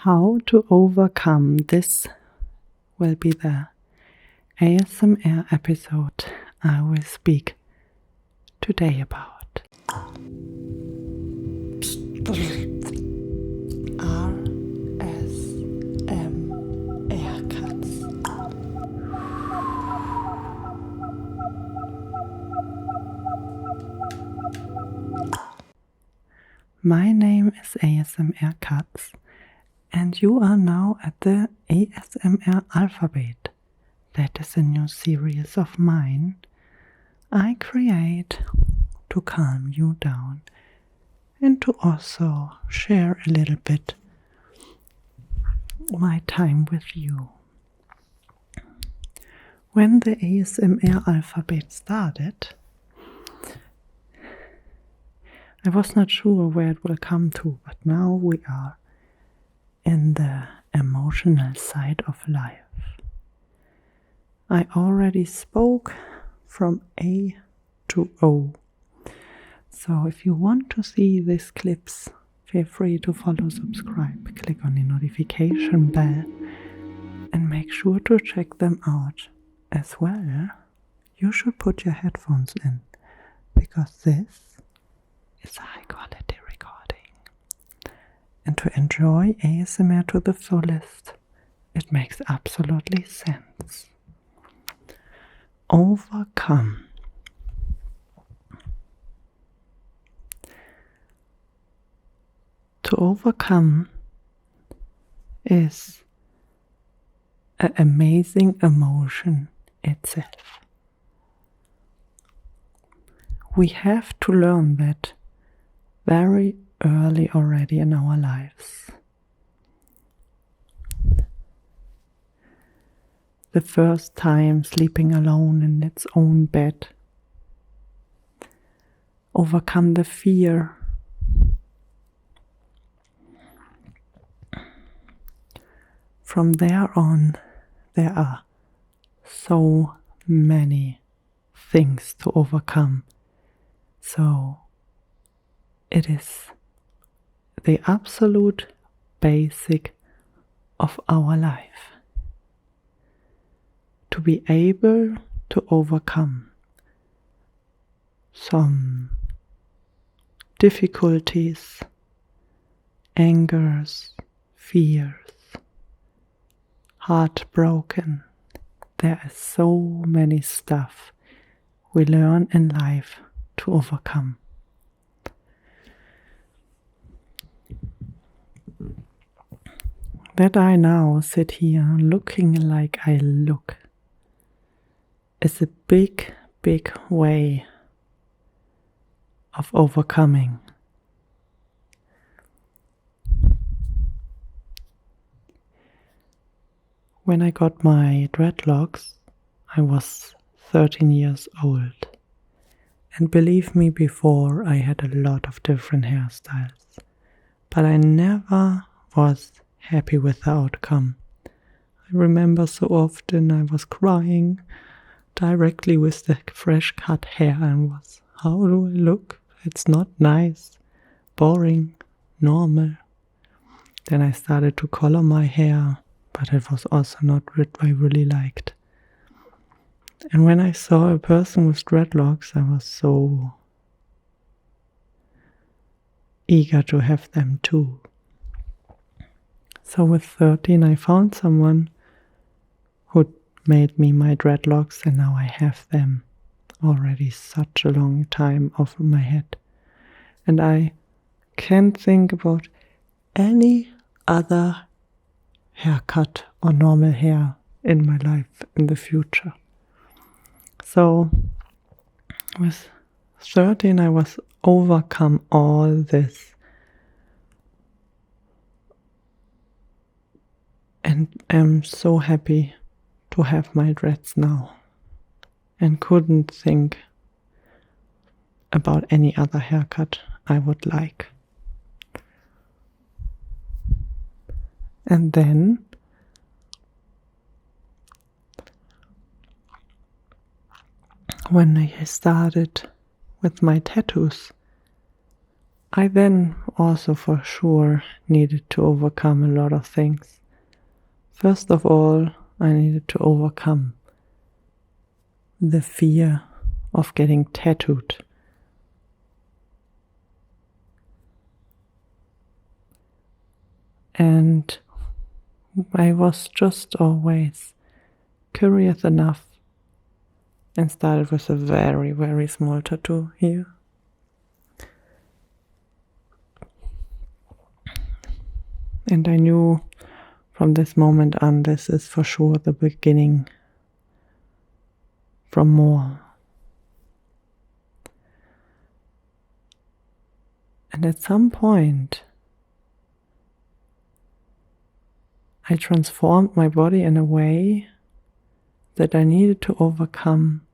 how to overcome. This will be the ASMR episode I will speak today about. ASMR Katz. My name is ASMR Katz, and you are now at the ASMR alphabet. That is a new series of mine I create to calm you down and to also share a little bit my time with you. When the ASMR alphabet started, I was not sure where it will come to, but now we are in the emotional side of life. I already spoke from A to O. So if you want to see these clips, feel free to follow, subscribe, click on the notification bell, and make sure to check them out as well. You should put your headphones in, because this is a high quality recording. And to enjoy ASMR to the fullest, it makes absolutely sense. Overcome. To overcome is an amazing emotion itself. We have to learn that very early already in our lives. The first time sleeping alone in its own bed. Overcome the fear. From there on, there are so many things to overcome. So it is the absolute basic of our life to be able to overcome some difficulties, angers, fears, heartbroken. There is so many stuff we learn in life to overcome. That I now sit here looking like I look is a big, big way of overcoming. When I got my dreadlocks, I was 13 years old. And believe me, before I had a lot of different hairstyles, but I never was happy with the outcome. I remember so often I was crying directly with the fresh cut hair and was, how do I look? It's not nice, boring, normal. Then I started to color my hair, but it was also not what I really liked. And when I saw a person with dreadlocks, I was so eager to have them too. So with 13 I found someone who made me my dreadlocks, and now I have them already such a long time off my head. And I can't think about any other haircut or normal hair in my life in the future. So with 13 I was overcome all this. And I'm so happy to have my dreads now, and couldn't think about any other haircut I would like. And then when I started with my tattoos, I then also for sure needed to overcome a lot of things. First of all, I needed to overcome the fear of getting tattooed. And I was just always curious enough and started with a very, very small tattoo here. And I knew from this moment on, this is for sure the beginning from more. And at some point, I transformed my body in a way that I needed to overcome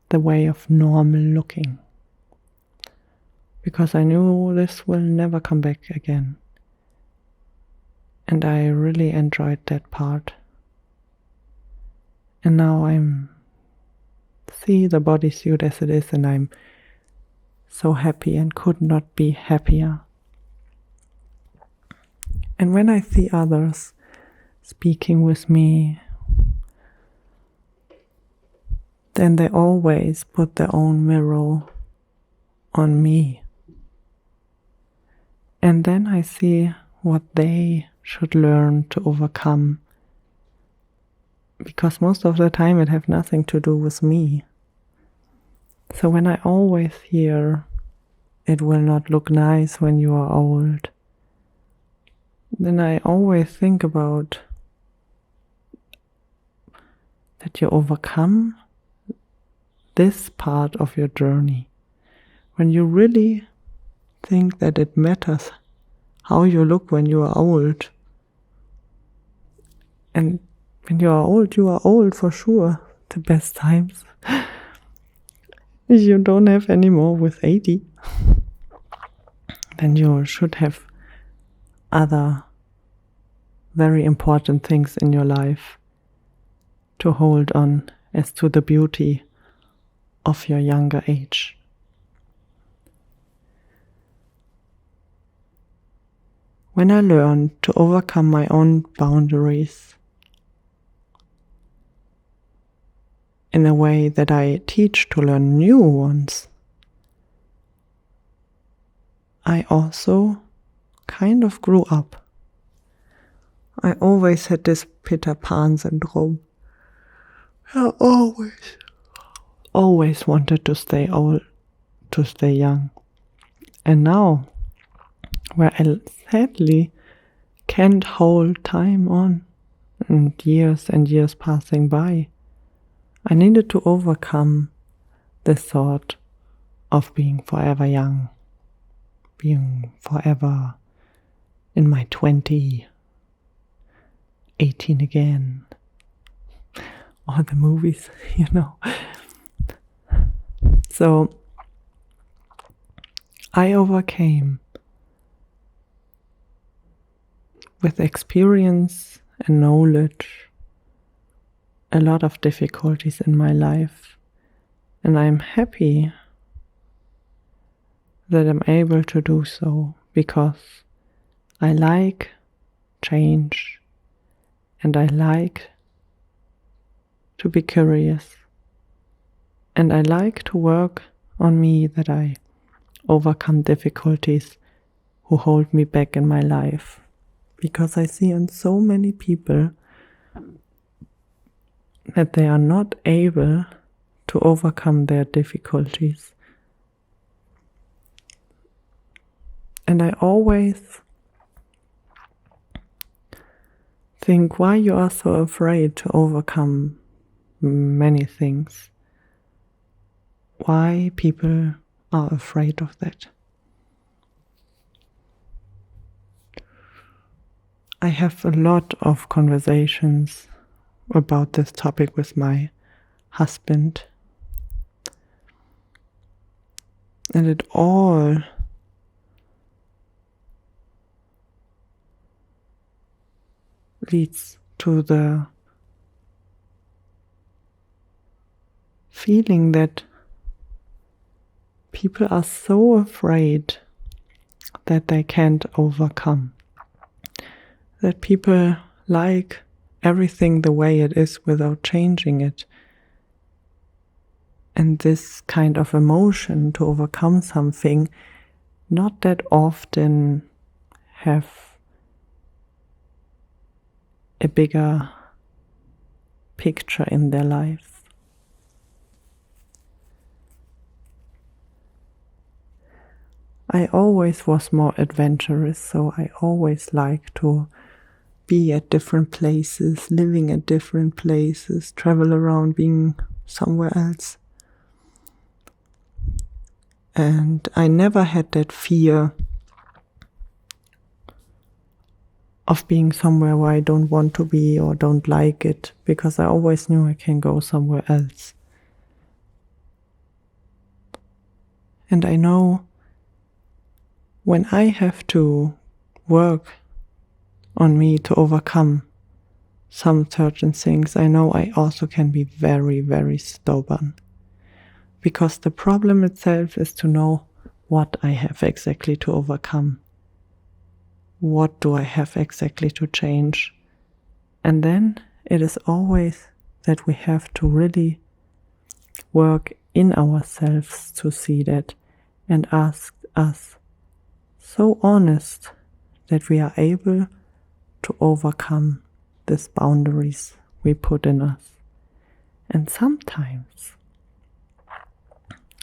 the way of normal looking. Because I knew this will never come back again. And I really enjoyed that part. And now I'm see the bodysuit as it is, and I'm so happy and could not be happier. And when I see others speaking with me, then they always put their own mirror on me. And then I see what they should learn to overcome. Because most of the time it has nothing to do with me. So when I always hear, it will not look nice when you are old, then I always think about that you overcome this part of your journey. When you really think that it matters how you look when you are old. And when you are old for sure. The best times. You don't have any more with 80. Then you should have other very important things in your life to hold on as to the beauty of your younger age. When I learned to overcome my own boundaries in a way that I teach to learn new ones, I also kind of grew up. I always had this Peter Pan syndrome. I always wanted to stay old, to stay young. And now, where I sadly can't hold time on, and years passing by, I needed to overcome the thought of being forever young, being forever in my 20s, 18 again, all the movies, you know. So I overcame with experience and knowledge a lot of difficulties in my life, and I'm happy that I'm able to do so because I like change and I like to be curious and I like to work on me, that I overcome difficulties who hold me back in my life, because I see in so many people that they are not able to overcome their difficulties. And I always think why you are so afraid to overcome many things. Why people are afraid of that. I have a lot of conversations about this topic with my husband. And it all leads to the feeling that people are so afraid that they can't overcome. That people like everything the way it is without changing it. And this kind of emotion to overcome something not that often have a bigger picture in their life. I always was more adventurous, so I always liked to be at different places, living at different places, travel around, being somewhere else. And I never had that fear of being somewhere where I don't want to be or don't like it, because I always knew I can go somewhere else. And I know when I have to work on me to overcome some certain things, I know I also can be very, very stubborn. Because the problem itself is to know what I have exactly to overcome. What do I have exactly to change? And then it is always that we have to really work in ourselves to see that and ask us so honest that we are able to overcome these boundaries we put in us. And sometimes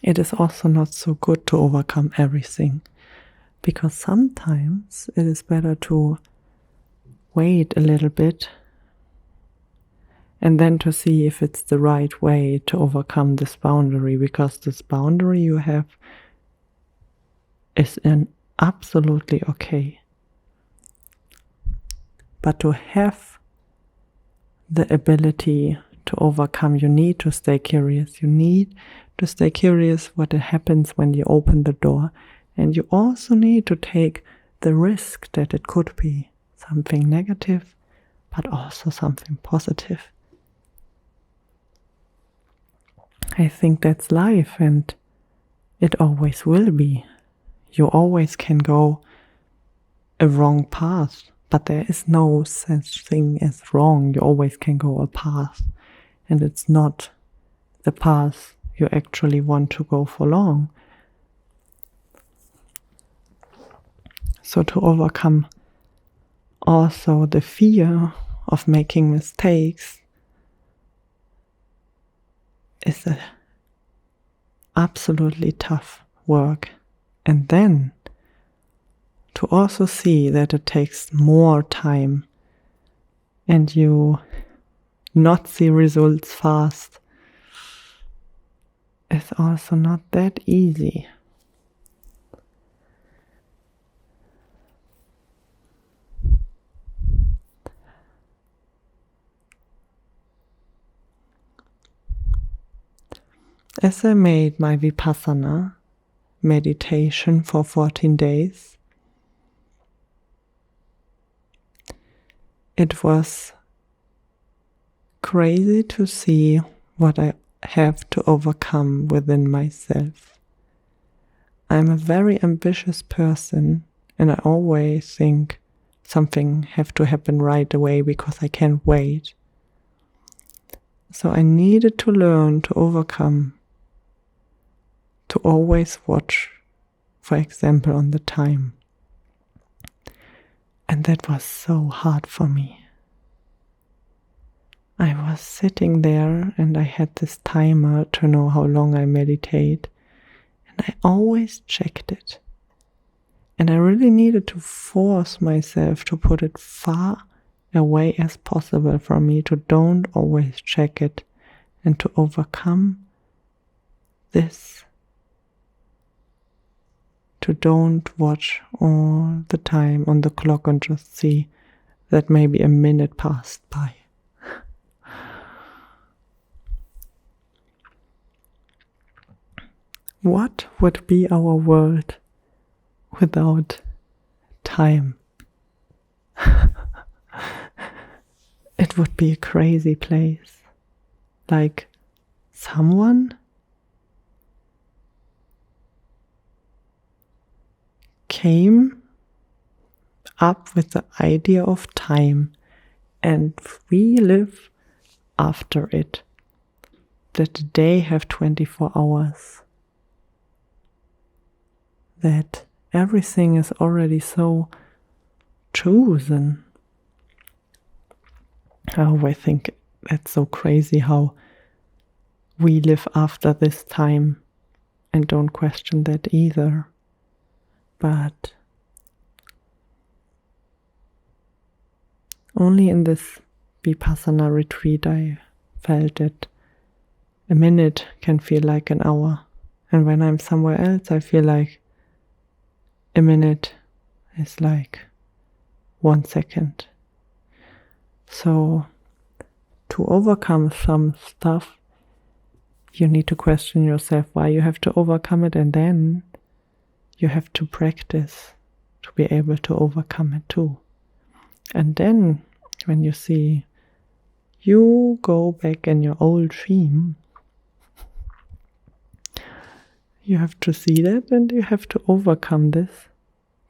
it is also not so good to overcome everything, because sometimes it is better to wait a little bit and then to see if it's the right way to overcome this boundary, because this boundary you have is absolutely okay. But to have the ability to overcome, you need to stay curious. You need to stay curious what happens when you open the door. And you also need to take the risk that it could be something negative, but also something positive. I think that's life, and it always will be. You always can go a wrong path, but there is no such thing as wrong. You always can go a path, and it's not the path you actually want to go for long. So to overcome also the fear of making mistakes is a absolutely tough work. And then to also see that it takes more time and you not see results fast is also not that easy. As I made my Vipassana meditation for 14 days, it was crazy to see what I have to overcome within myself. I'm a very ambitious person, and I always think something have to happen right away because I can't wait. So I needed to learn to overcome, to always watch, for example, on the time. And that was so hard for me. I was sitting there and I had this timer to know how long I meditate, and I always checked it. And I really needed to force myself to put it far away as possible from me, to don't always check it, and to overcome this, to don't watch all the time on the clock and just see that maybe a minute passed by. What would be our world without time? It would be a crazy place. Like someone came up with the idea of time, and we live after it, that the day have 24 hours, that everything is already so chosen. Oh, I think that's so crazy how we live after this time and don't question that either. But only in this Vipassana retreat I felt that a minute can feel like an hour. And when I'm somewhere else, I feel like a minute is like 1 second. So to overcome some stuff, you need to question yourself why you have to overcome it, and then you have to practice to be able to overcome it too. And then when you see you go back in your old theme, you have to see that and you have to overcome this,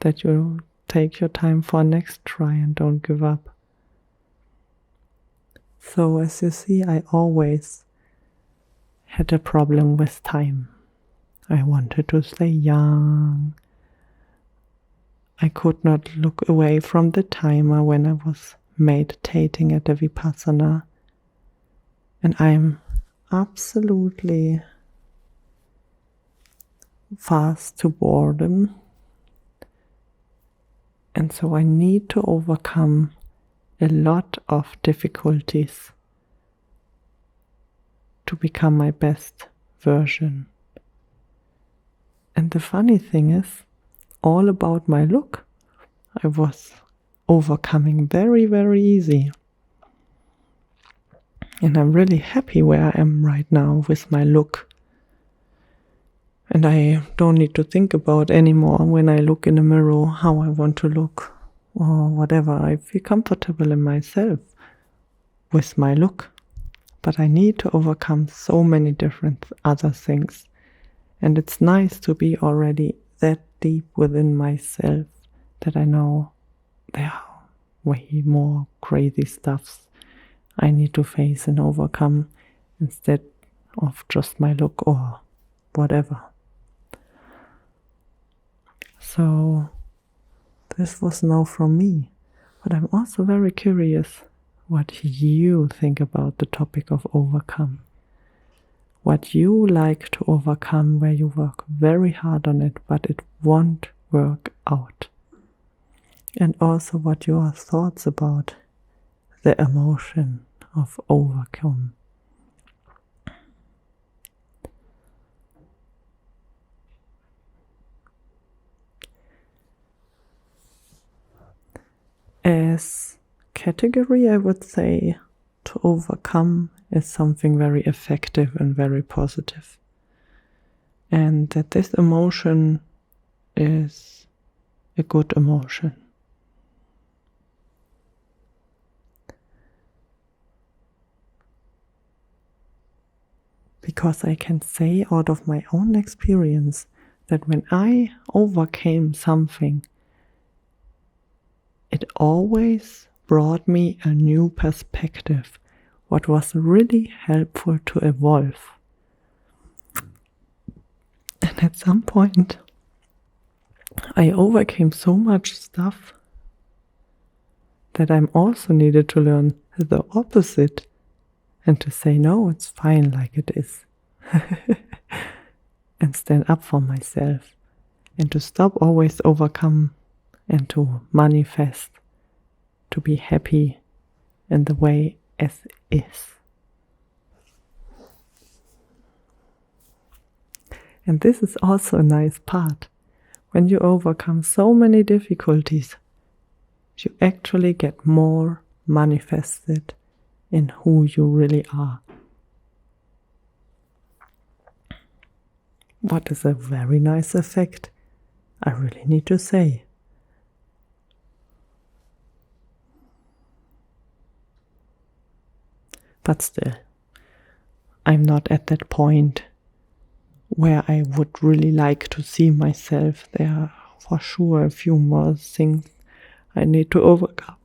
that you take your time for next try and don't give up. So as you see, I always had a problem with time. I wanted to stay young. I could not look away from the timer when I was meditating at the Vipassana. And I'm absolutely fast to boredom. And so I need to overcome a lot of difficulties to become my best version. And the funny thing is, all about my look, I was overcoming very, very easy. And I'm really happy where I am right now with my look. And I don't need to think about anymore when I look in the mirror how I want to look or whatever. I feel comfortable in myself with my look. But I need to overcome so many different other things. And it's nice to be already that deep within myself that I know there are way more crazy stuffs I need to face and overcome instead of just my look or whatever. So this was now from me, but I'm also very curious what you think about the topic of overcome. What you like to overcome, where you work very hard on it, but it won't work out. And also what your thoughts about the emotion of overcome. As category, I would say to overcome is something very effective and very positive. And that this emotion is a good emotion. Because I can say out of my own experience that when I overcame something, it always brought me a new perspective, what was really helpful to evolve. And at some point, I overcame so much stuff that I also needed to learn the opposite and to say, no, it's fine like it is. And stand up for myself and to stop always overcome and to manifest, to be happy in the way as is. And this is also a nice part. When you overcome so many difficulties, you actually get more manifested in who you really are. What is a very nice effect, I really need to say. But still, I'm not at that point where I would really like to see myself. There are for sure a few more things I need to overcome.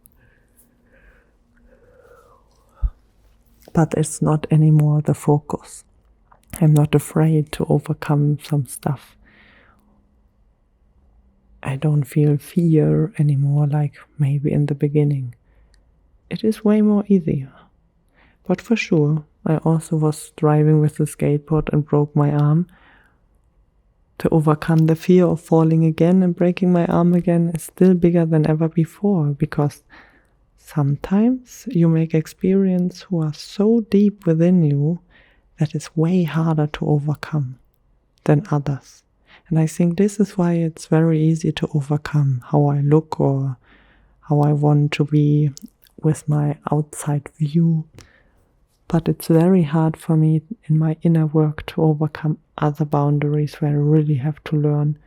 But it's not anymore the focus. I'm not afraid to overcome some stuff. I don't feel fear anymore like maybe in the beginning. It is way more easier. But for sure, I also was driving with the skateboard and broke my arm. To overcome the fear of falling again and breaking my arm again is still bigger than ever before, because sometimes you make experiences who are so deep within you that it's way harder to overcome than others. And I think this is why it's very easy to overcome how I look or how I want to be with my outside view. But it's very hard for me in my inner work to overcome other boundaries where I really have to learn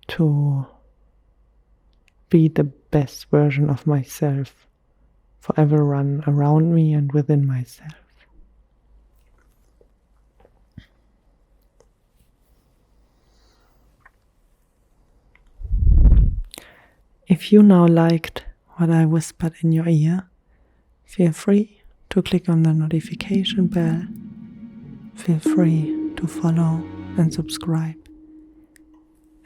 to be the best version of myself for everyone around me and within myself. If you now liked what I whispered in your ear, feel free to click on the notification bell. Feel free to follow and subscribe.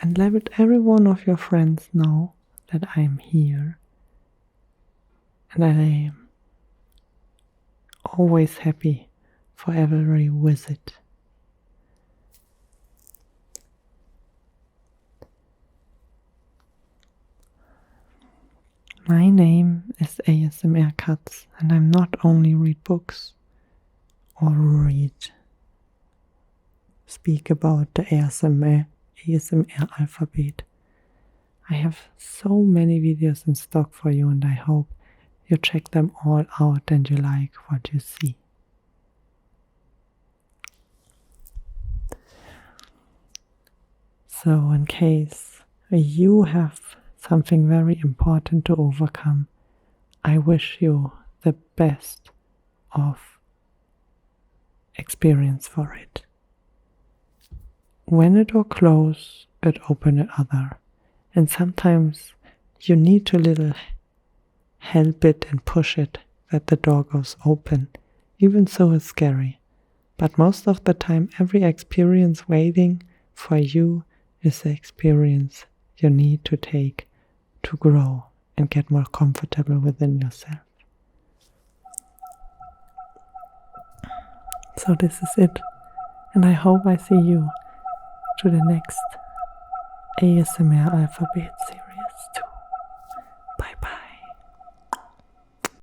And let every one of your friends know that I am here. And I am always happy for every visit. My name is ASMR Katz, and I'm not only read books or speak about the ASMR alphabet. I have so many videos in stock for you, and I hope you check them all out and you like what you see. So in case you have something very important to overcome, I wish you the best of experience for it. When a door closes, it opens another. And sometimes you need to little help it and push it that the door goes open. Even so, it's scary. But most of the time, every experience waiting for you is the experience you need to take to grow and get more comfortable within yourself. So this is it. And I hope I see you to the next ASMR alphabet series.